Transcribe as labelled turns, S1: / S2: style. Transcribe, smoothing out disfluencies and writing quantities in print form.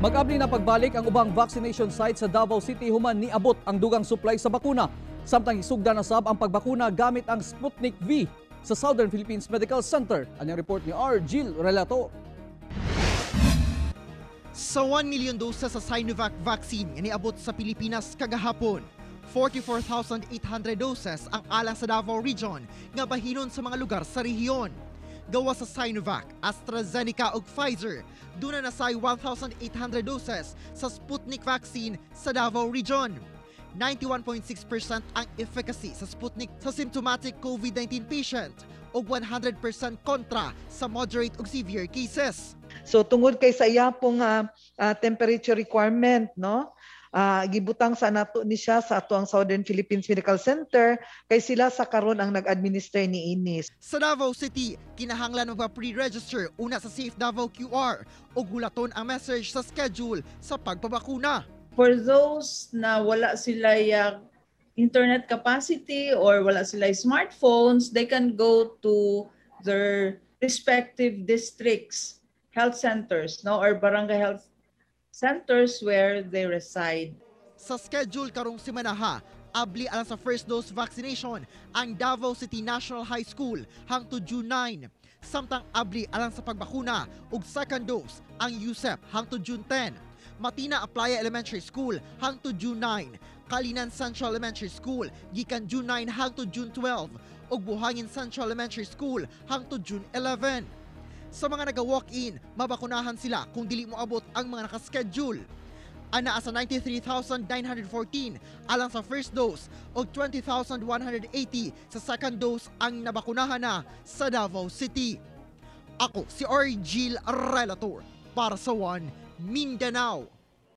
S1: Mag-abli na pagbalik ang ubang vaccination site sa Davao City human niabot ang dugang supply sa bakuna. Samtang gisugdan na sab ang pagbakuna gamit ang Sputnik V sa Southern Philippines Medical Center. Ang report ni R. Jill Relator.
S2: Sa 1 million doses sa Sinovac vaccine nga niabot sa Pilipinas kagahapon, 44,800 doses ang alang sa Davao Region nga bahinon sa mga lugar sa rehiyon. Gawa sa Sinovac, AstraZeneca ug Pfizer, duna na say 1,800 doses sa Sputnik vaccine sa Davao Region. 91.6% ang efficacy sa Sputnik sa symptomatic COVID-19 patient ug 100% kontra sa moderate ug severe cases.
S3: So tungod kay sa iya pong temperature requirement, no? Gibutang sa nato ni siya sa atuang Southern Philippines Medical Center kay sila sa karon ang nag-administer ni inis.
S2: Sa Davao City, kinahanglan magpa-pre-register una sa Safe Davao QR ug hulaton ang message sa schedule sa pagpabakuna.
S4: For those na wala sila internet capacity or wala sila smartphones, they can go to their respective districts, health centers, no, or barangay health centers where they reside.
S2: Sa schedule karong simanaha, abli alang sa first dose vaccination ang Davao City National High School hangtod June 9. Samtang abli alang sa pagbakuna ug second dose ang USEP hangtod June 10. Matina Aplaya Elementary School hangtod June 9. Kalinan Central Elementary School gikan June 9 hangtod June 12 ug Buhangin Central Elementary School hangtod June 11. Sa mga naga-walk-in, mabakunahan sila kung dili mo abot ang mga nakaschedule. Anaa sa 93,914 alang sa first dose o 20,180 sa second dose ang nabakunahan na sa Davao City. Ako si R. Jill Relator para sa One Mindanao.